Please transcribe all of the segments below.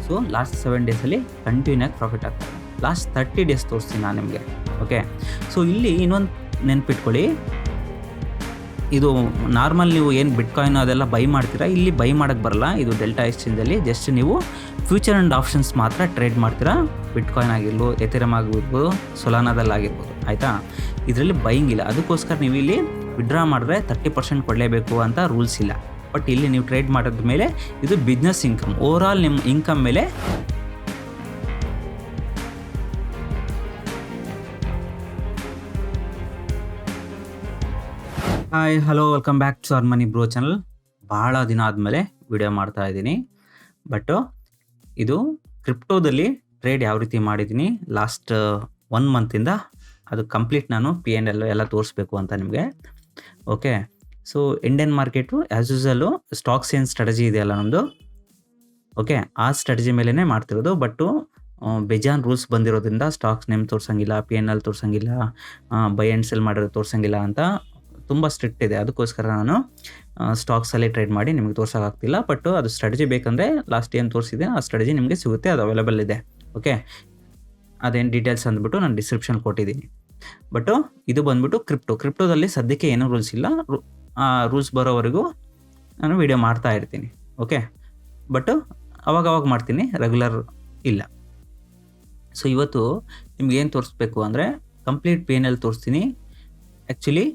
So last 7 ಡೇಸಲ್ಲಿ continue ಆಗಿ profit ಆಗ್ತದೆ. ಲಾಸ್ಟ್ 30 ಡೇಸ್ ತೋರಿಸ್ತೀನಿ ನಾನು ನಿಮಗೆ. ಓಕೆ, ಸೊ ಇಲ್ಲಿ ಇನ್ನೊಂದು ನೆನ್ಪಿಟ್ಕೊಳ್ಳಿ, ಇದು ನಾರ್ಮಲ್ ನೀವು ಏನು ಬಿಟ್ಕಾಯಿನ್ ಅದೆಲ್ಲ ಬೈ ಮಾಡ್ತೀರಾ, ಇಲ್ಲಿ ಬೈ ಮಾಡೋಕ್ಕೆ ಬರಲ್ಲ. ಇದು ಡೆಲ್ಟಾ ಎಕ್ಸ್ಚೇಂಜಲ್ಲಿ ಜಸ್ಟ್ ನೀವು ಫ್ಯೂಚರ್ ಆ್ಯಂಡ್ ಆಪ್ಷನ್ಸ್ ಮಾತ್ರ ಟ್ರೇಡ್ ಮಾಡ್ತೀರಾ. ಬಿಟ್ಕಾಯಿನ್ ಆಗಿರ್ಬೋದು, ಎಥೆರಿಯಮ್ ಆಗಿರ್ಬೋದು, ಸೊಲಾನಾದಲ್ಲಾಗಿರ್ಬೋದು, ಆಯಿತಾ. ಇದರಲ್ಲಿ ಬೈಯಿಂಗ್ ಇಲ್ಲ. ಅದಕ್ಕೋಸ್ಕರ ನೀವು ಇಲ್ಲಿ ವಿಡ್ರಾ ಮಾಡಿದ್ರೆ 30% ಕೊಡಲೇಬೇಕು ಅಂತ ರೂಲ್ಸ್ ಇಲ್ಲ. ಬಟ್ ಇಲ್ಲಿ ನೀವು ಟ್ರೇಡ್ ಮಾಡೋದ ಮೇಲೆ ಇದು ಬಿಸ್ನೆಸ್ ಇನ್ಕಮ್, ಓವರಾಲ್ ನಿಮ್ಮ ಇನ್ಕಮ್ ಮೇಲೆ hi hello welcome back to our money bro channel. ಭಾಳ ದಿನ ಆದಮೇಲೆ ವಿಡಿಯೋ ಮಾಡ್ತಾ ಇದ್ದೀನಿ. ಬಟ್ಟು ಇದು ಕ್ರಿಪ್ಟೋದಲ್ಲಿ ಟ್ರೇಡ್ ಯಾವ ರೀತಿ ಮಾಡಿದ್ದೀನಿ ಲಾಸ್ಟ್ 1 ಮಂತಿಂದ, ಅದು ಕಂಪ್ಲೀಟ್ ನಾನು P&L ಎಲ್ಲ ತೋರಿಸ್ಬೇಕು ಅಂತ ನಿಮಗೆ. Okay, so Indian market as usual stocks ಏನು ಸ್ಟ್ರಾಟಜಿ ಇದೆಯಲ್ಲ ನಮ್ಮದು, ಓಕೆ, ಆ ಸ್ಟ್ರಾಟಜಿ ಮೇಲೇ ಮಾಡ್ತಿರೋದು. ಬಟ್ಟು ಬೇಜಾನ್ ರೂಲ್ಸ್ ಬಂದಿರೋದ್ರಿಂದ ಸ್ಟಾಕ್ಸ್ ನೇಮ್ ತೋರಿಸಂಗಿಲ್ಲ, P&L ತೋರಿಸಂಗಿಲ್ಲ, ಬೈ ಆ್ಯಂಡ್ ಸೆಲ್ ಮಾಡಿರೋ ತೋರಿಸಂಗಿಲ್ಲ ಅಂತ ತುಂಬ ಸ್ಟ್ರಿಕ್ಟ್ ಇದೆ. ಅದಕ್ಕೋಸ್ಕರ ನಾನು ಸ್ಟಾಕ್ಸಲ್ಲಿ ಟ್ರೇಡ್ ಮಾಡಿ ನಿಮಗೆ ತೋರ್ಸೋಕ್ಕಾಗ್ತಿಲ್ಲ. ಬಟ್ ಅದು ಸ್ಟ್ರಾಟಜಿ ಬೇಕಂದರೆ ಲಾಸ್ಟ್ ಏನು ತೋರಿಸಿದೆ ಆ ಸ್ಟ್ರಾಟಜಿ ನಿಮಗೆ ಸಿಗುತ್ತೆ, ಅದು ಅವೈಲೇಬಲ್ ಇದೆ. ಓಕೆ, ಅದೇನು ಡೀಟೇಲ್ಸ್ ಅಂದ್ಬಿಟ್ಟು ನಾನು ಡಿಸ್ಕ್ರಿಪ್ಷನ್ ಕೊಟ್ಟಿದ್ದೀನಿ. ಬಟ್ಟು ಇದು ಬಂದ್ಬಿಟ್ಟು ಕ್ರಿಪ್ಟೋದಲ್ಲಿ ಸದ್ಯಕ್ಕೆ ಏನೂ ರೂಲ್ಸ್ ಇಲ್ಲ. ರೂಲ್ಸ್ ಬರೋವರೆಗೂ ನಾನು ವಿಡಿಯೋ ಮಾಡ್ತಾ ಇರ್ತೀನಿ. ಓಕೆ, ಬಟ್ಟು ಅವಾಗ ಮಾಡ್ತೀನಿ, ರೆಗ್ಯುಲರ್ ಇಲ್ಲ. ಸೊ ಇವತ್ತು ನಿಮ್ಗೆ ಏನು ತೋರಿಸ್ಬೇಕು ಅಂದರೆ ಕಂಪ್ಲೀಟ್ P&L ತೋರಿಸ್ತೀನಿ. ಆ್ಯಕ್ಚುಲಿ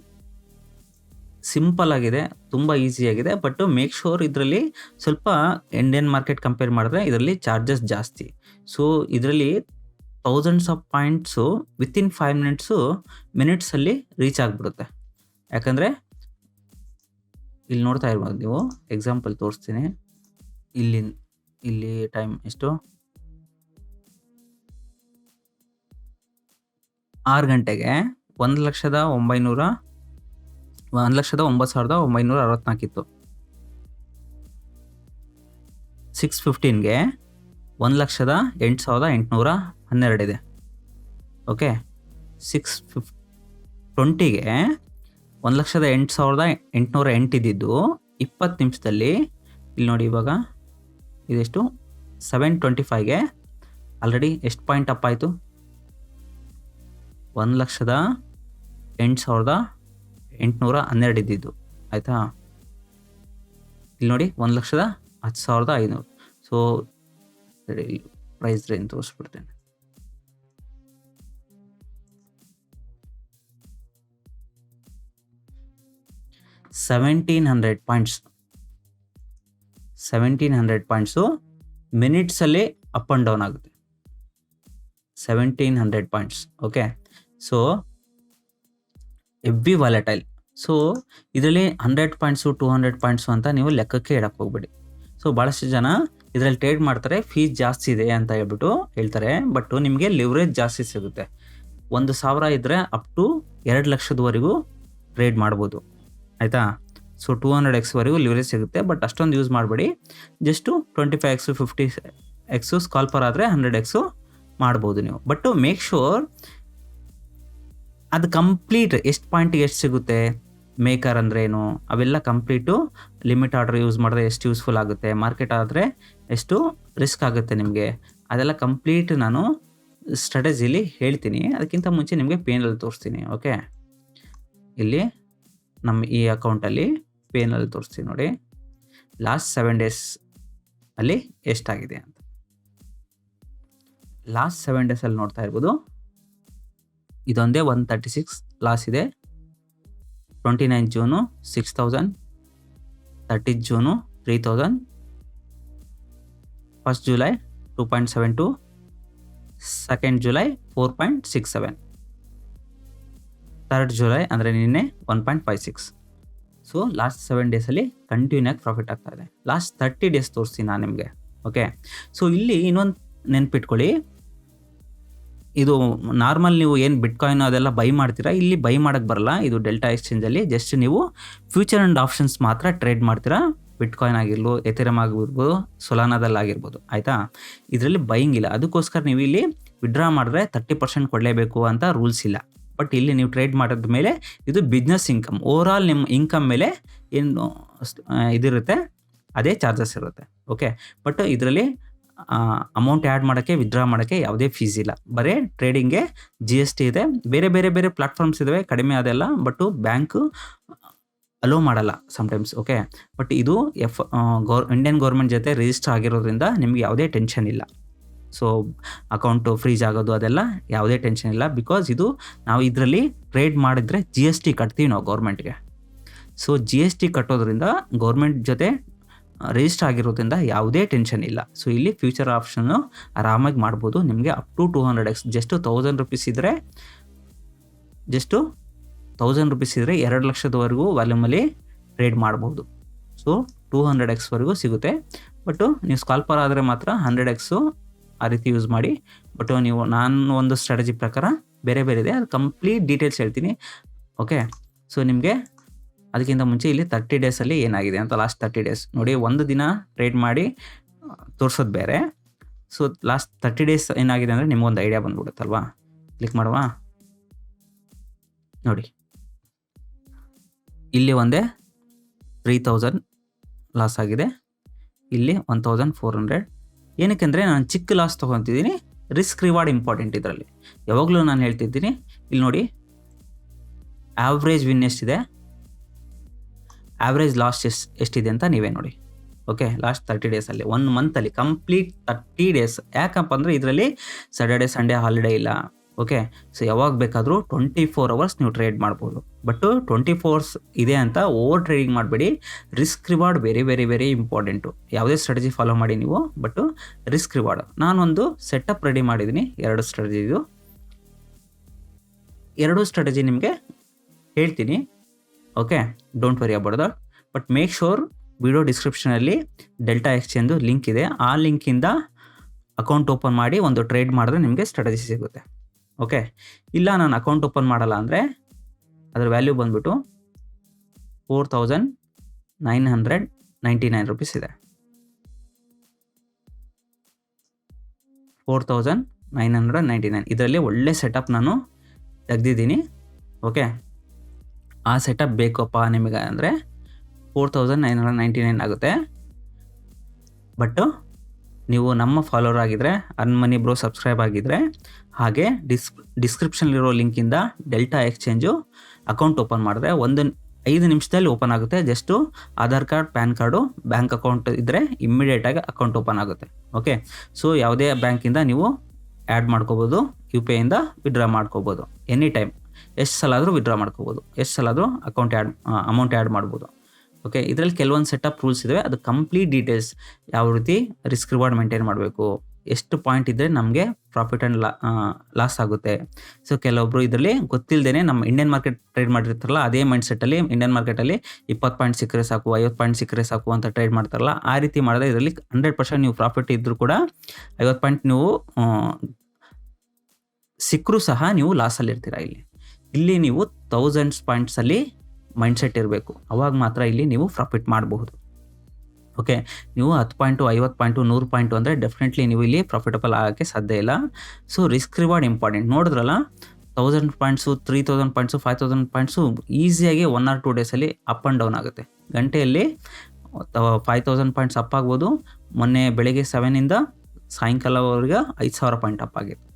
ಸಿಂಪಲ್ ಆಗಿದೆ, ತುಂಬ ಈಸಿಯಾಗಿದೆ. ಬಟ್ ಮೇಕ್ ಶೋರ್ ಇದರಲ್ಲಿ ಸ್ವಲ್ಪ ಇಂಡಿಯನ್ ಮಾರ್ಕೆಟ್ ಕಂಪೇರ್ ಮಾಡಿದ್ರೆ ಇದರಲ್ಲಿ ಚಾರ್ಜಸ್ ಜಾಸ್ತಿ. ಸೊ ಇದರಲ್ಲಿ ಥೌಸಂಡ್ಸ್ ಆಫ್ ಪಾಯಿಂಟ್ಸು ವಿತಿನ್ 5 ಮಿನಿಟ್ಸಲ್ಲಿ ರೀಚ್ ಆಗಿಬಿಡುತ್ತೆ. ಯಾಕಂದರೆ ಇಲ್ಲಿ ನೋಡ್ತಾ ಇರ್ಬೋದು ನೀವು, ಎಕ್ಸಾಂಪಲ್ ತೋರಿಸ್ತೀನಿ. ಇಲ್ಲಿ ಟೈಮ್ ಎಷ್ಟು, 6 ಗಂಟೆಗೆ 1,09,964 ಇತ್ತು. 6:15ಗೆ 1,08,812 ಇದೆ. ಓಕೆ, 6:20ಗೆ 1,08,808 ಇದ್ದಿದ್ದು 20 ನಿಮಿಷದಲ್ಲಿ ಇಲ್ಲಿ ನೋಡಿ, ಇವಾಗ ಇದೆಷ್ಟು, 7:25ಗೆ ಆಲ್ರೆಡಿ ಎಷ್ಟು ಪಾಯಿಂಟ್ ಅಪ್ ಆಯಿತು, 1,08,812 ಇದ್ದಿದ್ದು, ಆಯಿತಾ. ಇಲ್ಲಿ ನೋಡಿ 1,10,500. ಸೊ ಪ್ರೈಸ್ ರೇಂಜ್ ತೋರಿಸ್ಬಿಡ್ತೇನೆ. $1,700 ಪಾಯಿಂಟ್ಸು ಮಿನಿಟ್ಸಲ್ಲಿ ಅಪ್ ಆ್ಯಂಡ್ ಡೌನ್ ಆಗುತ್ತೆ. 1,700 points. Okay, so every volatile. So ಇದರಲ್ಲಿ 100 ಪಾಯಿಂಟ್ಸು 200 ಪಾಯಿಂಟ್ಸು ಅಂತ ನೀವು ಲೆಕ್ಕಕ್ಕೆ ಇಡಕ್ಕೆ ಹೋಗ್ಬೇಡಿ. ಸೊ ಭಾಳಷ್ಟು ಜನ ಇದರಲ್ಲಿ ಟ್ರೇಡ್ ಮಾಡ್ತಾರೆ, ಫೀಸ್ ಜಾಸ್ತಿ ಇದೆ ಅಂತ ಹೇಳ್ಬಿಟ್ಟು ಹೇಳ್ತಾರೆ. ಬಟ್ ನಿಮಗೆ ಲಿವ್ರೇಜ್ ಜಾಸ್ತಿ ಸಿಗುತ್ತೆ. 1,000 ಇದ್ದರೆ ಅಪ್ ಟು 2 ಲಕ್ಷದವರೆಗೂ ಟ್ರೇಡ್ ಮಾಡ್ಬೋದು, ಆಯಿತಾ. ಸೊ 200x ವರೆಗೂ ಲಿವ್ರೇಜ್ ಸಿಗುತ್ತೆ. ಬಟ್ ಅಷ್ಟೊಂದು ಯೂಸ್ ಮಾಡಬೇಡಿ. ಜಸ್ಟು 25x 50x ಸ್ಕಾಲ್ಪರ್ ಆದರೆ 100x ಮಾಡ್ಬೋದು ನೀವು. ಬಟ್ ಮೇಕ್ ಶೋರ್ ಅದು ಕಂಪ್ಲೀಟ್ ಎಷ್ಟು ಪಾಯಿಂಟಿಗೆ ಎಷ್ಟು ಸಿಗುತ್ತೆ, ಮೇಕರ್ ಅಂದ್ರೇನು, ಅವೆಲ್ಲ ಕಂಪ್ಲೀಟು ಲಿಮಿಟ್ ಆರ್ಡರ್ ಯೂಸ್ ಮಾಡಿದ್ರೆ ಎಷ್ಟು ಯೂಸ್ಫುಲ್ ಆಗುತ್ತೆ, ಮಾರ್ಕೆಟ್ ಆದರೆ ಎಷ್ಟು ರಿಸ್ಕ್ ಆಗುತ್ತೆ ನಿಮಗೆ, ಅದೆಲ್ಲ ಕಂಪ್ಲೀಟ್ ನಾನು ಸ್ಟ್ರಾಟಜಿಲಿ ಹೇಳ್ತೀನಿ. ಅದಕ್ಕಿಂತ ಮುಂಚೆ ನಿಮಗೆ P&L ತೋರಿಸ್ತೀನಿ. ಓಕೆ, ಇಲ್ಲಿ ನಮ್ಮ ಈ ಅಕೌಂಟಲ್ಲಿ P&L ತೋರಿಸ್ತೀನಿ ನೋಡಿ, ಲಾಸ್ಟ್ 7 ಡೇಸ್ ಅಲ್ಲಿ ಎಷ್ಟಾಗಿದೆ ಅಂತ. ಲಾಸ್ಟ್ 7 ಡೇಸಲ್ಲಿ ನೋಡ್ತಾ ಇರ್ಬೋದು, ಇದೊಂದೇ 136 ಲಾಸ್ ಇದೆ. 29 June 6,000, 30 June 3,000, 1st July 2.72, 2nd July 4.67, 3rd July ಅಂದರೆ ನಿನ್ನೆ 1.56. ಸೊ ಲಾಸ್ಟ್ 7 ಡೇಸಲ್ಲಿ ಕಂಟಿನ್ಯೂ ಆಗಿ ಪ್ರಾಫಿಟ್ ಆಗ್ತಾ ಇದೆ. ಲಾಸ್ಟ್ 30 ಡೇಸ್ ತೋರಿಸ್ತೀನಿ ನಾನು ನಿಮಗೆ. ಓಕೆ, ಸೊ ಇಲ್ಲಿ ಇನ್ನೊಂದು ನೆನ್ಪಿಟ್ಕೊಳ್ಳಿ, ಇದು ನಾರ್ಮಲ್ ನೀವು ಏನು ಬಿಟ್ಕಾಯಿನ್ ಅದೆಲ್ಲ ಬೈ ಮಾಡ್ತೀರಾ, ಇಲ್ಲಿ ಬೈ ಮಾಡೋಕ್ಕೆ ಬರಲ್ಲ. ಇದು ಡೆಲ್ಟಾ ಎಕ್ಸ್ಚೇಂಜಲ್ಲಿ ಜಸ್ಟ್ ನೀವು ಫ್ಯೂಚರ್ ಆ್ಯಂಡ್ ಆಪ್ಷನ್ಸ್ ಮಾತ್ರ ಟ್ರೇಡ್ ಮಾಡ್ತೀರಾ. ಬಿಟ್ಕಾಯಿನ್ ಆಗಿರ್ಬೋದು, ಎಥೆರಿಯಮ್ ಆಗಿರ್ಬೋದು, ಸೊಲಾನಾದಲ್ಲಾಗಿರ್ಬೋದು, ಆಯಿತಾ. ಇದರಲ್ಲಿ ಬೈಯಿಂಗ್ ಇಲ್ಲ. ಅದಕ್ಕೋಸ್ಕರ ನೀವು ಇಲ್ಲಿ ವಿಡ್ರಾ ಮಾಡಿದ್ರೆ 30% ಕೊಡಲೇಬೇಕು ಅಂತ ರೂಲ್ಸ್ ಇಲ್ಲ. ಬಟ್ ಇಲ್ಲಿ ನೀವು ಟ್ರೇಡ್ ಮಾಡೋದ ಮೇಲೆ ಇದು ಬಿಸ್ನೆಸ್ ಇನ್ಕಮ್, ಓವರಾಲ್ ನಿಮ್ಮ ಇನ್ಕಮ್ ಮೇಲೆ ಏನು ಇದಿರುತ್ತೆ ಅದೇ ಚಾರ್ಜಸ್ ಇರುತ್ತೆ. ಓಕೆ, ಬಟ್ ಇದರಲ್ಲಿ ಅಮೌಂಟ್ ಆ್ಯಡ್ ಮಾಡೋಕ್ಕೆ, ವಿತ್ಡ್ರಾ ಮಾಡೋಕ್ಕೆ ಯಾವುದೇ ಫೀಸ್ ಇಲ್ಲ. ಬರೀ ಟ್ರೇಡಿಂಗ್ಗೆ GST ಇದೆ. ಬೇರೆ ಪ್ಲಾಟ್ಫಾರ್ಮ್ಸ್ ಇದ್ದಾವೆ ಕಡಿಮೆ ಅದೆಲ್ಲ, ಬಟ್ಟು ಬ್ಯಾಂಕು ಅಲೋ ಮಾಡಲ್ಲ ಸಮ್ಟೈಮ್ಸ್. ಓಕೆ, ಬಟ್ ಇದು ಇಂಡಿಯನ್ ಗೌರ್ಮೆಂಟ್ ಜೊತೆ ರಿಜಿಸ್ಟರ್ ಆಗಿರೋದ್ರಿಂದ ನಿಮಗೆ ಯಾವುದೇ ಟೆನ್ಷನ್ ಇಲ್ಲ. ಸೊ ಅಕೌಂಟು ಫ್ರೀಜ್ ಆಗೋದು ಅದೆಲ್ಲ ಯಾವುದೇ ಟೆನ್ಷನ್ ಇಲ್ಲ. ಬಿಕಾಸ್ ಇದು ನಾವು ಇದರಲ್ಲಿ ಟ್ರೇಡ್ ಮಾಡಿದರೆ GST ಕಟ್ತೀವಿ ನಾವು ಗೌರ್ಮೆಂಟ್ಗೆ. ಸೊ GST ಕಟ್ಟೋದ್ರಿಂದ ಗೌರ್ಮೆಂಟ್ ಜೊತೆ ರಿಜಿಸ್ಟರ್ ಆಗಿರೋದ್ರಿಂದ ಯಾವುದೇ ಟೆನ್ಷನ್ ಇಲ್ಲ. ಸೊ ಇಲ್ಲಿ ಫ್ಯೂಚರ್ ಆಪ್ಷನ್ನು ಆರಾಮಾಗಿ ಮಾಡ್ಬೋದು. ನಿಮಗೆ up to 200x, just 1000 rupees ಇದ್ದರೆ, ಜಸ್ಟು 1000 ರೂಪೀಸ್ ಇದ್ದರೆ 2 ಲಕ್ಷದವರೆಗೂ ವಾಲ್ಯೂಮಲ್ಲಿ ಟ್ರೇಡ್ ಮಾಡ್ಬೋದು. ಸೊ 200x ಸಿಗುತ್ತೆ. ಬಟ್ಟು ನೀವು ಸ್ಕಾಲ್ಪರ್ ಆದರೆ ಮಾತ್ರ 100x ಆ ರೀತಿ ಯೂಸ್ ಮಾಡಿ. ಬಟ್ ನೀವು ನಾನು ಒಂದು ಸ್ಟ್ರಾಟಜಿ ಪ್ರಕಾರ ಬೇರೆ ಇದೆ, ಅದು ಕಂಪ್ಲೀಟ್ ಡೀಟೇಲ್ಸ್ ಹೇಳ್ತೀನಿ. ಓಕೆ, ಸೊ ನಿಮಗೆ ಅದಕ್ಕಿಂತ ಮುಂಚೆ ಇಲ್ಲಿ 30 ಡೇಸಲ್ಲಿ ಏನಾಗಿದೆ ಅಂತ, ಲಾಸ್ಟ್ 30 ಡೇಸ್ ನೋಡಿ. ಒಂದು ದಿನ ಟ್ರೇಡ್ ಮಾಡಿ ತೋರಿಸೋದು ಬೇರೆ. ಸೊ ಲಾಸ್ಟ್ 30 ಡೇಸ್ ಏನಾಗಿದೆ ಅಂದರೆ ನಿಮಗೊಂದು ಐಡಿಯಾ ಬಂದ್ಬಿಡುತ್ತಲ್ವಾ. ಕ್ಲಿಕ್ ಮಾಡುವ. ನೋಡಿ ಇಲ್ಲಿ ಒಂದೇ 3000 ಲಾಸ್ ಆಗಿದೆ, ಇಲ್ಲಿ 1400. ಏನಕ್ಕೆ ಅಂದರೆ ನಾನು ಚಿಕ್ಕ ಲಾಸ್ ತೊಗೊತಿದ್ದೀನಿ. ರಿಸ್ಕ್ ರಿವಾರ್ಡ್ ಇಂಪಾರ್ಟೆಂಟ್ ಇದರಲ್ಲಿ. ಯಾವಾಗಲೂ ನಾನು ಹೇಳ್ತಿದ್ದೀನಿ. ಇಲ್ಲಿ ನೋಡಿ, ಆವ್ರೇಜ್ ವಿನ್ ಎಷ್ಟಿದೆ, ಆವ್ರೇಜ್ ಲಾಸ್ ಎಷ್ಟಿದೆ ಅಂತ ನೀವೇ ನೋಡಿ. ಓಕೆ, ಲಾಸ್ಟ್ 30 ಡೇಸಲ್ಲಿ, 1 ಮಂತಲ್ಲಿ ಕಂಪ್ಲೀಟ್ 30 ಡೇಸ್. ಯಾಕಪ್ಪ ಅಂದರೆ ಇದರಲ್ಲಿ ಸ್ಯಾಟರ್ಡೆ ಸಂಡೇ ಹಾಲಿಡೇ ಇಲ್ಲ. ಓಕೆ, ಸೊ ಯಾವಾಗ ಬೇಕಾದರೂ 24 ಅವರ್ಸ್ ನೀವು ಟ್ರೇಡ್ ಮಾಡ್ಬೋದು. ಬಟ್ 24 ಅವರ್ಸ್ ಇದೆ ಅಂತ ಓವರ್ ಟ್ರೇಡಿಂಗ್ ಮಾಡಬೇಡಿ. Risk reward very important. ಯಾವುದೇ ಸ್ಟ್ರಾಟಜಿ ಫಾಲೋ ಮಾಡಿ ನೀವು, ಬಟ್ಟು ರಿಸ್ಕ್ ರಿವಾರ್ಡ್. ನಾನೊಂದು ಸೆಟಪ್ ರೆಡಿ ಮಾಡಿದ್ದೀನಿ, 2 ಸ್ಟ್ರಾಟಜಿದು. 2 ಸ್ಟ್ರಾಟಜಿ ನಿಮಗೆ ಹೇಳ್ತೀನಿ. Okay, don't worry about that. But make sure video ಡಿಸ್ಕ್ರಿಪ್ಷನಲ್ಲಿ ಡೆಲ್ಟಾ ಎಕ್ಸ್ಚೇಂಜು ಲಿಂಕ್ ಇದೆ. ಆ ಲಿಂಕಿಂದ ಅಕೌಂಟ್ ಓಪನ್ ಮಾಡಿ ಒಂದು ಟ್ರೇಡ್ ಮಾಡಿದ್ರೆ ನಿಮಗೆ ಸ್ಟ್ರಾಟಜಿ ಸಿಗುತ್ತೆ. ಓಕೆ, ಇಲ್ಲ ನಾನು ಅಕೌಂಟ್ ಓಪನ್ ಮಾಡಲ್ಲ ಅಂದರೆ ಅದರ ವ್ಯಾಲ್ಯೂ ಬಂದ್ಬಿಟ್ಟು 4999 ರೂಪೀಸ್ ಇದೆ. 4999. ಇದರಲ್ಲಿ ಒಳ್ಳೆ ಸೆಟಪ್ ನಾನು ತೆಗೆದಿದ್ದೀನಿ. ಓಕೆ, ಆ ಸೆಟಪ್ ಬೇಕಪ್ಪ ನಿಮಗೆ ಅಂದರೆ 4999 ಆಗುತ್ತೆ. ಬಟ್ಟು ನೀವು ನಮ್ಮ ಫಾಲೋವರ್ ಆಗಿದ್ದರೆ, ಅರ್ನ್ ಮನಿ ಬ್ರೋ ಸಬ್ಸ್ಕ್ರೈಬ್ ಆಗಿದ್ದರೆ, ಹಾಗೆ ಡಿಸ್ಕ್ರಿಪ್ಷನ್ಲಿರೋ ಲಿಂಕಿಂದ ಡೆಲ್ಟಾ ಎಕ್ಸ್ಚೇಂಜು ಅಕೌಂಟ್ ಓಪನ್ ಮಾಡಿದ್ರೆ 5 ನಿಮಿಷದಲ್ಲಿ ಓಪನ್ ಆಗುತ್ತೆ. Just Aadhaar card, PAN card, bank account ಇದ್ದರೆ ಇಮ್ಮಿಡಿಯೇಟಾಗಿ ಅಕೌಂಟ್ ಓಪನ್ ಆಗುತ್ತೆ. ಓಕೆ, ಸೊ ಯಾವುದೇ ಬ್ಯಾಂಕಿಂದ ನೀವು ಆ್ಯಡ್ ಮಾಡ್ಕೋಬೋದು, UPIಯಿಂದ ವಿಡ್ರಾ ಮಾಡ್ಕೋಬೋದು. ಎನಿ ಟೈಮ್ ಎಷ್ಟು ಸಲ ಆದರೂ ವಿಡ್ರಾ ಮಾಡ್ಕೋಬೋದು, ಎಷ್ಟು ಸಲ ಆದರೂ ಅಮೌಂಟ್ ಆ್ಯಡ್ ಮಾಡ್ಬೋದು. ಓಕೆ, ಇದರಲ್ಲಿ ಕೆಲವೊಂದು ಸೆಟಪ್ ರೂಲ್ಸ್ ಇದ್ದಾವೆ. ಅದು ಕಂಪ್ಲೀಟ್ ಡೀಟೇಲ್ಸ್, ಯಾವ ರೀತಿ ರಿಸ್ಕ್ ರಿವಾರ್ಡ್ ಮೇಂಟೈನ್ ಮಾಡಬೇಕು, ಎಷ್ಟು ಪಾಯಿಂಟ್ ಇದ್ದರೆ ನಮಗೆ ಪ್ರಾಫಿಟ್ ಆ್ಯಂಡ್ ಲಾಸ್ ಆಗುತ್ತೆ. ಸೊ ಕೆಲವೊಬ್ಬರು ಇದರಲ್ಲಿ ಗೊತ್ತಿಲ್ಲದೇ ನಮ್ಮ ಇಂಡಿಯನ್ ಮಾರ್ಕೆಟ್ ಟ್ರೇಡ್ ಮಾಡಿರ್ತಾರಲ್ಲ, ಅದೇ ಮೈಂಡ್ ಸೆಟ್ಟಲ್ಲಿ ಇಂಡಿಯನ್ ಮಾರ್ಕೆಟಲ್ಲಿ 20 ಪಾಯಿಂಟ್ ಸಿಕ್ಕರೆ ಸಾಕು, 50 ಪಾಯಿಂಟ್ ಸಿಕ್ಕರೆ ಸಾಕು ಅಂತ ಟ್ರೇಡ್ ಮಾಡ್ತಾರಲ್ಲ, ಆ ರೀತಿ ಮಾಡಿದ್ರೆ ಇದರಲ್ಲಿ 100% ನೀವು ಪ್ರಾಫಿಟ್ ಇದ್ದರೂ ಕೂಡ 50 ಪಾಯಿಂಟ್ ನೀವು ಸಿಕ್ಕರೂ ಸಹ ನೀವು ಲಾಸಲ್ಲಿ ಇರ್ತೀರ. ಇಲ್ಲಿ ನೀವು 1000 ಪಾಯಿಂಟ್ಸಲ್ಲಿ ಮೈಂಡ್ಸೆಟ್ ಇರಬೇಕು. ಅವಾಗ ಮಾತ್ರ ಇಲ್ಲಿ ನೀವು ಪ್ರಾಫಿಟ್ ಮಾಡಬಹುದು. ಓಕೆ, ನೀವು 10 ಪಾಯಿಂಟು, 50 ಪಾಯಿಂಟು, 100 ಪಾಯಿಂಟು ಅಂದರೆ ಡೆಫಿನೆಟ್ಲಿ ನೀವು ಇಲ್ಲಿ ಪ್ರಾಫಿಟಬಲ್ ಆಗೋಕ್ಕೆ ಸಾಧ್ಯ ಇಲ್ಲ. So risk reward important. ನೋಡಿದ್ರಲ್ಲ, 1000 ಪಾಯಿಂಟ್ಸು, 3000 ಪಾಯಿಂಟ್ಸು, 5000 ಪಾಯಿಂಟ್ಸು ಈಸಿಯಾಗಿ 1 or 2 ಡೇಸಲ್ಲಿ ಅಪ್ ಆ್ಯಂಡ್ ಡೌನ್ ಆಗುತ್ತೆ. ಗಂಟೆಯಲ್ಲಿ 5000 ಪಾಯಿಂಟ್ಸ್ ಅಪ್ ಆಗ್ಬೋದು. ಮೊನ್ನೆ ಬೆಳಗ್ಗೆ 7ಇಂದ ಸಾಯಂಕಾಲವರೆಗೆ 5000 ಪಾಯಿಂಟ್ ಅಪ್ ಆಗಿತ್ತು.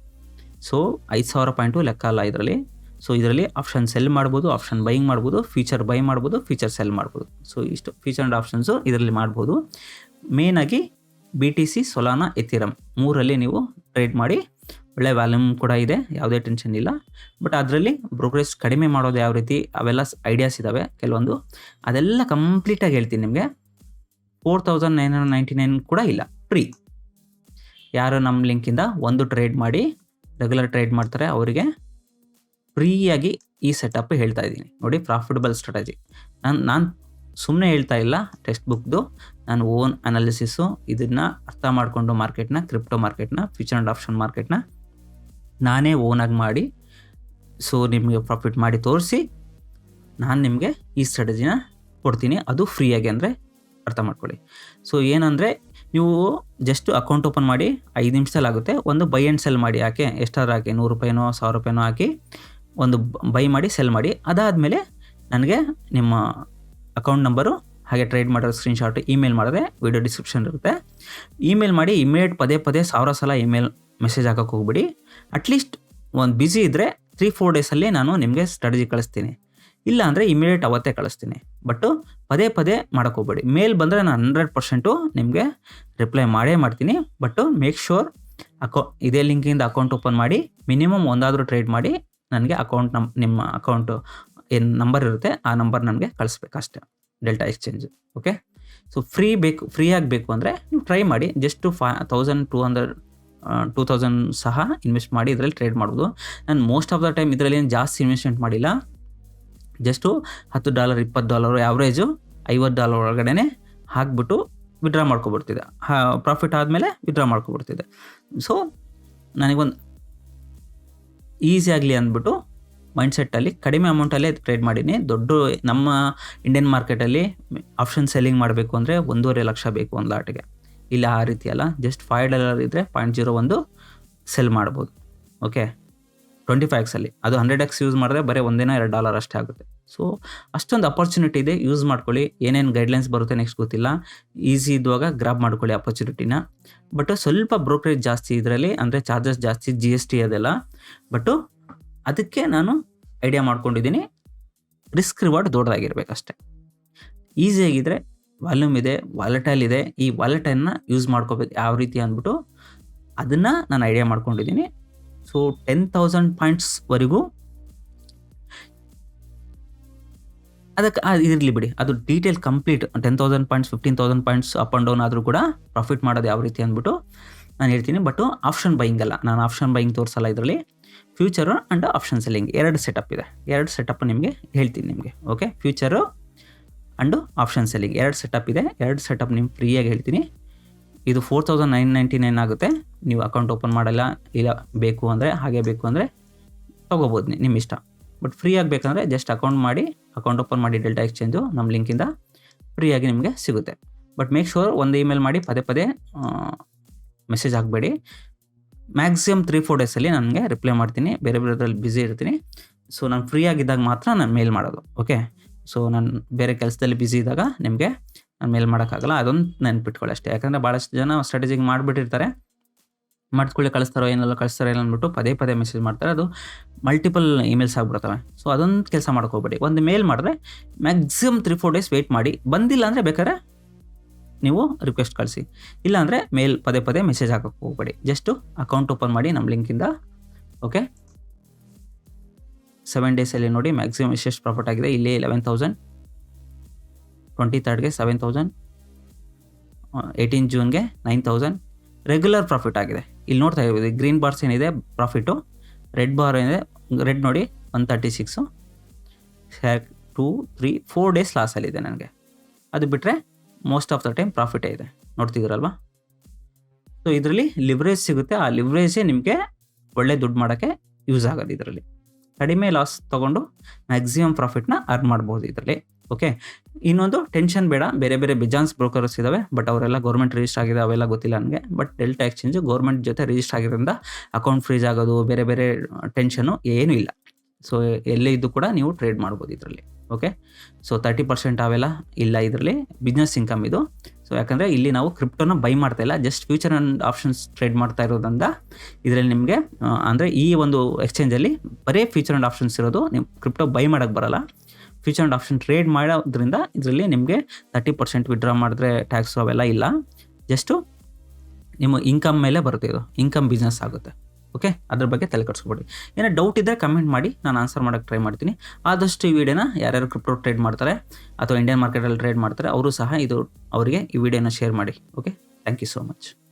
ಸೊ 5000 ಪಾಯಿಂಟು ಲೆಕ್ಕ ಅಲ್ಲ ಇದರಲ್ಲಿ. ಸೊ ಇದರಲ್ಲಿ ಆಪ್ಷನ್ ಸೆಲ್ ಮಾಡ್ಬೋದು, ಆಪ್ಷನ್ ಬೈಯಿಂಗ್ ಮಾಡ್ಬೋದು, ಫ್ಯೂಚರ್ ಬೈ ಮಾಡ್ಬೋದು, ಫ್ಯೂಚರ್ ಸೆಲ್ ಮಾಡ್ಬೋದು. ಸೊ ಇಷ್ಟು ಫ್ಯೂಚರ್ ಆ್ಯಂಡ್ ಆಪ್ಷನ್ಸು ಇದರಲ್ಲಿ ಮಾಡ್ಬೋದು. ಮೇಯ್ನಾಗಿ BTC, ಸೊಲಾನಾ, ಎಥೀರಮ್ 3ರಲ್ಲಿ ನೀವು ಟ್ರೇಡ್ ಮಾಡಿ. ಒಳ್ಳೆ ವ್ಯಾಲ್ಯೂಮ್ ಕೂಡ ಇದೆ, ಯಾವುದೇ ಟೆನ್ಷನ್ ಇಲ್ಲ. ಬಟ್ ಅದರಲ್ಲಿ ಬ್ರೋಕರೇಜ್ ಕಡಿಮೆ ಮಾಡೋದು ಯಾವ ರೀತಿ, ಅವೆಲ್ಲ ಐಡಿಯಾಸ್ ಇದ್ದಾವೆ ಕೆಲವೊಂದು. ಅದೆಲ್ಲ ಕಂಪ್ಲೀಟಾಗಿ ಹೇಳ್ತೀನಿ ನಿಮಗೆ. 4999 ಕೂಡ ಇಲ್ಲ, ಫ್ರೀ. ಯಾರು ನಮ್ಮ ಲಿಂಕಿಂದ ಒಂದು ಟ್ರೇಡ್ ಮಾಡಿ ರೆಗ್ಯುಲರ್ ಟ್ರೇಡ್ ಮಾಡ್ತಾರೆ ಅವರಿಗೆ ಫ್ರೀಯಾಗಿ ಈ ಸೆಟಪ್ ಹೇಳ್ತಾ ಇದ್ದೀನಿ ನೋಡಿ. Profitable strategy. ನಾನು ಸುಮ್ಮನೆ ಹೇಳ್ತಾ ಇಲ್ಲ, ಟೆಕ್ಸ್ಟ್ ಬುಕ್ದು ನಾನು ಓನ್ ಅನಾಲಿಸಿಸು. ಇದನ್ನು ಅರ್ಥ ಮಾಡಿಕೊಂಡು ಮಾರ್ಕೆಟ್ನ, ಕ್ರಿಪ್ಟೋ ಮಾರ್ಕೆಟ್ನ, ಫ್ಯೂಚರ್ ಆ್ಯಂಡ್ ಆಪ್ಷನ್ ಮಾರ್ಕೆಟ್ನ ನಾನೇ ಓನಾಗಿ ಮಾಡಿ, ಸೊ ನಿಮಗೆ ಪ್ರಾಫಿಟ್ ಮಾಡಿ ತೋರಿಸಿ ನಾನು ನಿಮಗೆ ಈ ಸ್ಟ್ರಾಟಜಿನ ಕೊಡ್ತೀನಿ. ಅದು ಫ್ರೀಯಾಗಿ, ಅಂದರೆ ಅರ್ಥ ಮಾಡ್ಕೊಳ್ಳಿ. ಸೊ ಏನಂದರೆ ನೀವು ಜಸ್ಟ್ ಅಕೌಂಟ್ ಓಪನ್ ಮಾಡಿ 5 ನಿಮಿಷದಲ್ಲಿ ಆಗುತ್ತೆ. ಒಂದು ಬೈ ಆ್ಯಂಡ್ ಸೆಲ್ ಮಾಡಿ, ಯಾಕೆ ಎಷ್ಟಾದ್ರೂ ಹಾಕಿ, 100 ರೂಪಾಯಿನೋ 1000 ರೂಪಾಯಿನೋ ಹಾಕಿ ಒಂದು ಬೈ ಮಾಡಿ, ಸೆಲ್ ಮಾಡಿ. ಅದಾದಮೇಲೆ ನನಗೆ ನಿಮ್ಮ ಅಕೌಂಟ್ ನಂಬರು ಹಾಗೆ ಟ್ರೇಡ್ ಮಾಡೋ ಸ್ಕ್ರೀನ್ಶಾಟ್ ಇಮೇಲ್ ಮಾಡಿದ್ರೆ ವಿಡಿಯೋ ಡಿಸ್ಕ್ರಿಪ್ಷನ್ ಇರುತ್ತೆ. ಇಮೇಲ್ ಮಾಡಿ ಇಮಿಡಿಯೇಟ್ ಪದೇ 1000 ಸಲ ಇಮೇಲ್ ಮೆಸೇಜ್ ಹಾಕೋಕ್ಕೆ ಹೋಗ್ಬಿಡಿ. ಅಟ್ಲೀಸ್ಟ್ ಒಂದು ಬ್ಯುಸಿ ಇದ್ದರೆ 3-4 ಡೇಸಲ್ಲಿ ನಾನು ನಿಮಗೆ ಸ್ಟ್ರಾಟಜಿ ಕಳಿಸ್ತೀನಿ, ಇಲ್ಲ ಅಂದರೆ ಇಮಿಡಿಯೇಟ್ ಅವತ್ತೇ ಕಳಿಸ್ತೀನಿ. ಬಟ್ಟು ಪದೇ ಮಾಡೋಕ್ಕೆ ಹೋಗ್ಬೇಡಿ. ಮೇಲ್ ಬಂದರೆ ನಾನು 100% ನಿಮಗೆ ರಿಪ್ಲೈ ಮಾಡೇ ಮಾಡ್ತೀನಿ. ಬಟ್ಟು ಮೇಕ್ ಶೋರ್ ಇದೇ ಲಿಂಕಿಂದ ಅಕೌಂಟ್ ಓಪನ್ ಮಾಡಿ ಮಿನಿಮಮ್ ಒಂದಾದರೂ ಟ್ರೇಡ್ ಮಾಡಿ ನನಗೆ ನಿಮ್ಮ ಅಕೌಂಟು ಏನು ನಂಬರ್ ಇರುತ್ತೆ ಆ ನಂಬರ್ ನನಗೆ ಕಳಿಸ್ಬೇಕು ಅಷ್ಟೇ, ಡೆಲ್ಟಾ ಎಕ್ಸ್ಚೇಂಜ್. ಓಕೆ, ಸೊ ಫ್ರೀಯಾಗಿ ಬೇಕು ಅಂದರೆ ನೀವು ಟ್ರೈ ಮಾಡಿ. ಜಸ್ಟು 2000 ಸಹ ಇನ್ವೆಸ್ಟ್ ಮಾಡಿ ಇದರಲ್ಲಿ ಟ್ರೇಡ್ ಮಾಡ್ಬೋದು. ನಾನು ಮೋಸ್ಟ್ ಆಫ್ ದ ಟೈಮ್ ಇದರಲ್ಲಿ ಏನು ಜಾಸ್ತಿ ಇನ್ವೆಸ್ಟ್ಮೆಂಟ್ ಮಾಡಿಲ್ಲ. ಜಸ್ಟು $10 $20 ಆ್ಯಾವ್ರೇಜು $50 ಒಳಗಡೆ ಹಾಕ್ಬಿಟ್ಟು ವಿಡ್ರಾ ಮಾಡ್ಕೊಬಿಡ್ತಿದ್ದೆ. ಪ್ರಾಫಿಟ್ ಆದಮೇಲೆ ವಿಡ್ರಾ ಮಾಡ್ಕೊಬಿಡ್ತಿದ್ದೆ. ಸೊ ನನಗೊಂದು ಈಸಿ ಆಗಲಿ ಅಂದ್ಬಿಟ್ಟು ಮೈಂಡ್ಸೆಟ್ಟಲ್ಲಿ ಕಡಿಮೆ ಅಮೌಂಟಲ್ಲೇ ಟ್ರೇಡ್ ಮಾಡೀನಿ. ನಮ್ಮ ಇಂಡಿಯನ್ ಮಾರ್ಕೆಟಲ್ಲಿ ಆಪ್ಷನ್ ಸೆಲ್ಲಿಂಗ್ ಮಾಡಬೇಕು ಅಂದರೆ 1.5 ಲಕ್ಷ ಬೇಕು ಒಂದು ಲಾಟಿಗೆ. ಇಲ್ಲ ಆ ರೀತಿ ಅಲ್ಲ, ಜಸ್ಟ್ $5 ಇದ್ದರೆ 0.01 ಸೆಲ್ ಮಾಡ್ಬೋದು. ಓಕೆ, 25x ಅಲ್ಲಿ ಅದು 100x ಯೂಸ್ ಮಾಡಿದ್ರೆ ಬರೀ $1-2 ಅಷ್ಟೇ ಆಗುತ್ತೆ. ಸೊ ಅಷ್ಟೊಂದು ಅಪರ್ಚುನಿಟಿ ಇದೆ, ಯೂಸ್ ಮಾಡ್ಕೊಳ್ಳಿ. ಏನೇನು ಗೈಡ್ಲೈನ್ಸ್ ಬರುತ್ತೆ ನೆಕ್ಸ್ಟ್ ಗೊತ್ತಿಲ್ಲ, ಈಸಿ ಇದ್ದಾಗ ಗ್ರಾಬ್ ಮಾಡ್ಕೊಳ್ಳಿ ಅಪರ್ಚುನಿಟಿನ. ಬಟ್ ಸ್ವಲ್ಪ ಬ್ರೋಕರೇಜ್ ಜಾಸ್ತಿ ಇದರಲ್ಲಿ, ಅಂದರೆ ಚಾರ್ಜಸ್ ಜಾಸ್ತಿ, GST ಅದೆಲ್ಲ. ಬಟ್ಟು ಅದಕ್ಕೆ ನಾನು ಐಡಿಯಾ ಮಾಡ್ಕೊಂಡಿದ್ದೀನಿ, ರಿಸ್ಕ್ ರಿವಾರ್ಡ್ ದೊಡ್ಡದಾಗಿರ್ಬೇಕಷ್ಟೆ. ಈಸಿಯಾಗಿದ್ದರೆ ವಾಲ್ಯೂಮ್ ಇದೆ, ವಾಲೆಟೈಲ್ ಇದೆ, ಈ ವಾಲೆಟೈಲ್ನ ಯೂಸ್ ಮಾಡ್ಕೋಬೇಕು ಯಾವ ರೀತಿ ಅಂದ್ಬಿಟ್ಟು ಅದನ್ನು ನಾನು ಐಡಿಯಾ ಮಾಡ್ಕೊಂಡಿದ್ದೀನಿ. ಸೊ 10,000 ಪಾಯಿಂಟ್ಸ್ವರೆಗೂ ಅದಕ್ಕೆ ಇರಲಿ ಬಿಡಿ, ಅದು detail complete 10,000 points 15,000 points up and down ಆದರೂ ಕೂಡ ಪ್ರಾಫಿಟ್ ಮಾಡೋದು ಯಾವ ರೀತಿ ಅಂದ್ಬಿಟ್ಟು ನಾನು ಹೇಳ್ತೀನಿ. ಬಟ್ಟು ಆಪ್ಷನ್ ಬೈಯಿಂಗ್ ಅಲ್ಲ, ನಾನು ಆಪ್ಷನ್ ಬೈಯಿಂಗ್ ತೋರಿಸಲ್ಲ. ಇದರಲ್ಲಿ future and option selling 2 setup ಇದೆ. 2 ಸೆಟಪ್ ನಿಮಗೆ ಹೇಳ್ತೀನಿ ನಿಮಗೆ. Okay, future and option selling 2 setup ಇದೆ. 2 ಸೆಟಪ್ ನಿಮ್ಗೆ ಫ್ರೀಯಾಗಿ ಹೇಳ್ತೀನಿ. ಇದು 4,999 ಆಗುತ್ತೆ. ನೀವು ಅಕೌಂಟ್ ಓಪನ್ ಮಾಡಲ್ಲ, ಇಲ್ಲ ಬೇಕು ಅಂದರೆ ಹಾಗೆ ಬೇಕು ಅಂದರೆ ತೊಗೋಬೋದು, ನಿಮ್ಮ ಇಷ್ಟ. ಬಟ್ ಫ್ರೀ ಆಗಬೇಕಂದ್ರೆ ಜಸ್ಟ್ ಅಕೌಂಟ್ ಓಪನ್ ಮಾಡಿ ಡೆಲ್ಟಾ ಎಕ್ಸ್ಚೇಂಜು ನಮ್ಮ ಲಿಂಕಿಂದ ಫ್ರೀಯಾಗಿ ನಿಮಗೆ ಸಿಗುತ್ತೆ. ಬಟ್ ಮೇಕ್ ಶೋರ್ ಒಂದು ಇಮೇಲ್ ಮಾಡಿ ಪದೇ ಮೆಸೇಜ್ ಹಾಕಬೇಡಿ. ಮ್ಯಾಕ್ಸಿಮಮ್ 3-4 ಡೇಸಲ್ಲಿ ನನಗೆ ರಿಪ್ಲೈ ಮಾಡ್ತೀನಿ, ಬೇರೆದ್ರಲ್ಲಿ ಬ್ಯುಸಿ ಇರ್ತೀನಿ. ಸೊ ನಾನು ಫ್ರೀ ಆಗಿದ್ದಾಗ ಮಾತ್ರ ನಾನು ಮೇಲ್ ಮಾಡೋದು. ಓಕೆ, ಸೊ ನಾನು ಬೇರೆ ಕೆಲಸದಲ್ಲಿ ಬ್ಯುಸಿ ಇದ್ದಾಗ ನಿಮಗೆ ನಾನು ಮೇಲ್ ಮಾಡೋಕ್ಕಾಗಲ್ಲ, ಅದೊಂದು ನೆನ್ಪಿಟ್ಕೊಳ್ಳಿ ಅಷ್ಟೇ. ಯಾಕಂದರೆ ಭಾಳಷ್ಟು ಜನ ಸ್ಟ್ರಾಟಜಿಗೆ ಮಾಡಿಬಿಟ್ಟಿರ್ತಾರೆ, ಮಾಡಿಸ್ಕೊಳ್ಳಿ ಕಳಿಸ್ತಾರೋ ಕಳಿಸ್ತಾರೋ ಅಂದ್ಬಿಟ್ಟು ಪದೇ ಮೆಸೇಜ್ ಮಾಡ್ತಾರೆ, ಅದು ಮಲ್ಟಿಪಲ್ ಇಮೇಲ್ಸ್ ಆಗಿಬಿಡ್ತವೆ. ಸೊ ಅದೊಂದು ಕೆಲಸ ಮಾಡ್ಕೋಬೇಡಿ. ಒಂದು ಮೇಲ್ ಮಾಡಿದ್ರೆ ಮ್ಯಾಕ್ಸಿಮಮ್ 3-4 ಡೇಸ್ ವೆಯ್ಟ್ ಮಾಡಿ. ಬಂದಿಲ್ಲ ಅಂದರೆ ಬೇಕಾದ್ರೆ ನೀವು ರಿಕ್ವೆಸ್ಟ್ ಕಳಿಸಿ, ಇಲ್ಲಾಂದರೆ ಮೇಲ್ ಪದೇ ಮೆಸೇಜ್ ಹಾಕೋಕ್ಕೆ ಹೋಗಬೇಡಿ. ಜಸ್ಟು ಅಕೌಂಟ್ ಓಪನ್ ಮಾಡಿ ನಮ್ಮ ಲಿಂಕಿಂದ. ಓಕೆ, 7 ಡೇಸಲ್ಲಿ ನೋಡಿ ಮ್ಯಾಕ್ಸಿಮಮ್ ಎಷ್ಟು ಪ್ರಾಫಿಟ್ ಆಗಿದೆ. ಇಲ್ಲಿ 11,000, 23ಗೆ 7,000, 18 ಜೂನ್ಗೆ 9,000 ರೆಗ್ಯುಲರ್ ಪ್ರಾಫಿಟ್ ಆಗಿದೆ. ಇಲ್ಲಿ ನೋಡ್ತಾ ಇರ್ಬೋದು, ಗ್ರೀನ್ ಬಾರ್ಸ್ ಏನಿದೆ ಪ್ರಾಫಿಟು, ರೆಡ್ ಬಾರ್ ಏನಿದೆ, ರೆಡ್ ನೋಡಿ 136, 2, 3, 4 ಡೇಸ್ ಲಾಸಲ್ಲಿದೆ ನನಗೆ. ಅದು ಬಿಟ್ಟರೆ ಮೋಸ್ಟ್ ಆಫ್ ದ ಟೈಮ್ ಪ್ರಾಫಿಟೇ ಇದೆ, ನೋಡ್ತಿದ್ದೀರಲ್ವಾ. ಸೊ ಇದರಲ್ಲಿ ಲಿವ್ರೇಜ್ ಸಿಗುತ್ತೆ, ಆ ಲಿವ್ರೇಜೇ ನಿಮಗೆ ಒಳ್ಳೆ ದುಡ್ಡು ಮಾಡೋಕ್ಕೆ ಯೂಸ್ ಆಗೋದು. ಇದರಲ್ಲಿ ಕಡಿಮೆ ಲಾಸ್ ತೊಗೊಂಡು ಮ್ಯಾಕ್ಸಿಮಮ್ ಪ್ರಾಫಿಟ್ನ ಅರ್ನ್ ಮಾಡ್ಬೋದು ಇದರಲ್ಲಿ. ಓಕೆ, ಇನ್ನೊಂದು ಟೆನ್ಷನ್ ಬೇಡ, ಬೇರೆ ಬಿಜಾನ್ಸ್ ಬ್ರೋಕರ್ಸ್ ಇದ್ದಾವೆ, ಬಟ್ ಅವರೆಲ್ಲ ಗೌರ್ಮೆಂಟ್ ರಿಜಿಸ್ಟರ್ ಆಗಿದೆ, ಅವೆಲ್ಲ ಗೊತ್ತಿಲ್ಲ ನನಗೆ. ಬಟ್ ಡೆಲ್ಟಾ ಎಕ್ಸ್ಚೇಂಜು ಗೌರ್ಮೆಂಟ್ ಜೊತೆ ರಿಜಿಸ್ಟರ್ ಆಗಿರೋದ್ರಿಂದ ಅಕೌಂಟ್ ಫ್ರೀಜ್ ಆಗೋದು, ಬೇರೆ ಟೆನ್ಷನು ಏನೂ ಇಲ್ಲ. ಸೊ ಎಲ್ಲೇ ಇದ್ದು ಕೂಡ ನೀವು ಟ್ರೇಡ್ ಮಾಡ್ಬೋದು ಇದರಲ್ಲಿ. ಓಕೆ, ಸೊ 30% ಅವೆಲ್ಲ ಇಲ್ಲ ಇದರಲ್ಲಿ, ಬಿಸ್ನೆಸ್ ಇನ್ಕಮ್ ಇದು. ಸೊ ಯಾಕಂದರೆ ಇಲ್ಲಿ ನಾವು ಕ್ರಿಪ್ಟೋನ ಬೈ ಮಾಡ್ತಾ ಇಲ್ಲ, just future and options trade ಮಾಡ್ತಾ ಇರೋದ್ರಿಂದ ಇದರಲ್ಲಿ ನಿಮಗೆ ಅಂದರೆ ಈ ಒಂದು ಎಕ್ಸ್ಚೇಂಜಲ್ಲಿ ಬರೀ ಫ್ಯೂಚರ್ ಆ್ಯಂಡ್ ಆಪ್ಷನ್ಸ್ ಇರೋದು, ನೀವು ಕ್ರಿಪ್ಟೋ ಬೈ ಮಾಡೋಕ್ಕೆ ಬರೋಲ್ಲ. ಫ್ಯೂಚರ್ ಆ್ಯಂಡ್ ಆಪ್ಷನ್ ಟ್ರೇಡ್ ಮಾಡೋದ್ರಿಂದ ಇದರಲ್ಲಿ ನಿಮಗೆ 30% ವಿಡ್ರಾ ಮಾಡಿದ್ರೆ ಟ್ಯಾಕ್ಸು ಅವೆಲ್ಲ ಇಲ್ಲ. ಜಸ್ಟು ನಿಮ್ಮ ಇನ್ಕಮ್ ಮೇಲೆ ಬರುತ್ತೆ, ಇದು ಇನ್ಕಮ್ ಬಿಸ್ನೆಸ್ ಆಗುತ್ತೆ. ಓಕೆ, ಅದ್ರ ಬಗ್ಗೆ ತಲೆ ಕೆಡಿಸ್ಕೊಬೇಡಿ. ಏನೋ ಡೌಟ್ ಇದ್ದರೆ ಕಮೆಂಟ್ ಮಾಡಿ, ನಾನು ಆನ್ಸರ್ ಮಾಡೋಕ್ಕೆ ಟ್ರೈ ಮಾಡ್ತೀನಿ. ಆದಷ್ಟು ಈ ವಿಡಿಯೋನ ಯಾರ್ಯಾರು ಕ್ರಿಪ್ಟೋ ಟ್ರೇಡ್ ಮಾಡ್ತಾರೆ ಅಥವಾ ಇಂಡಿಯನ್ ಮಾರ್ಕೆಟಲ್ಲಿ ಟ್ರೇಡ್ ಮಾಡ್ತಾರೆ ಅವರು ಸಹ ಅವರಿಗೆ ಈ ವಿಡಿಯೋನ ಶೇರ್ ಮಾಡಿ. Okay, thank you so much.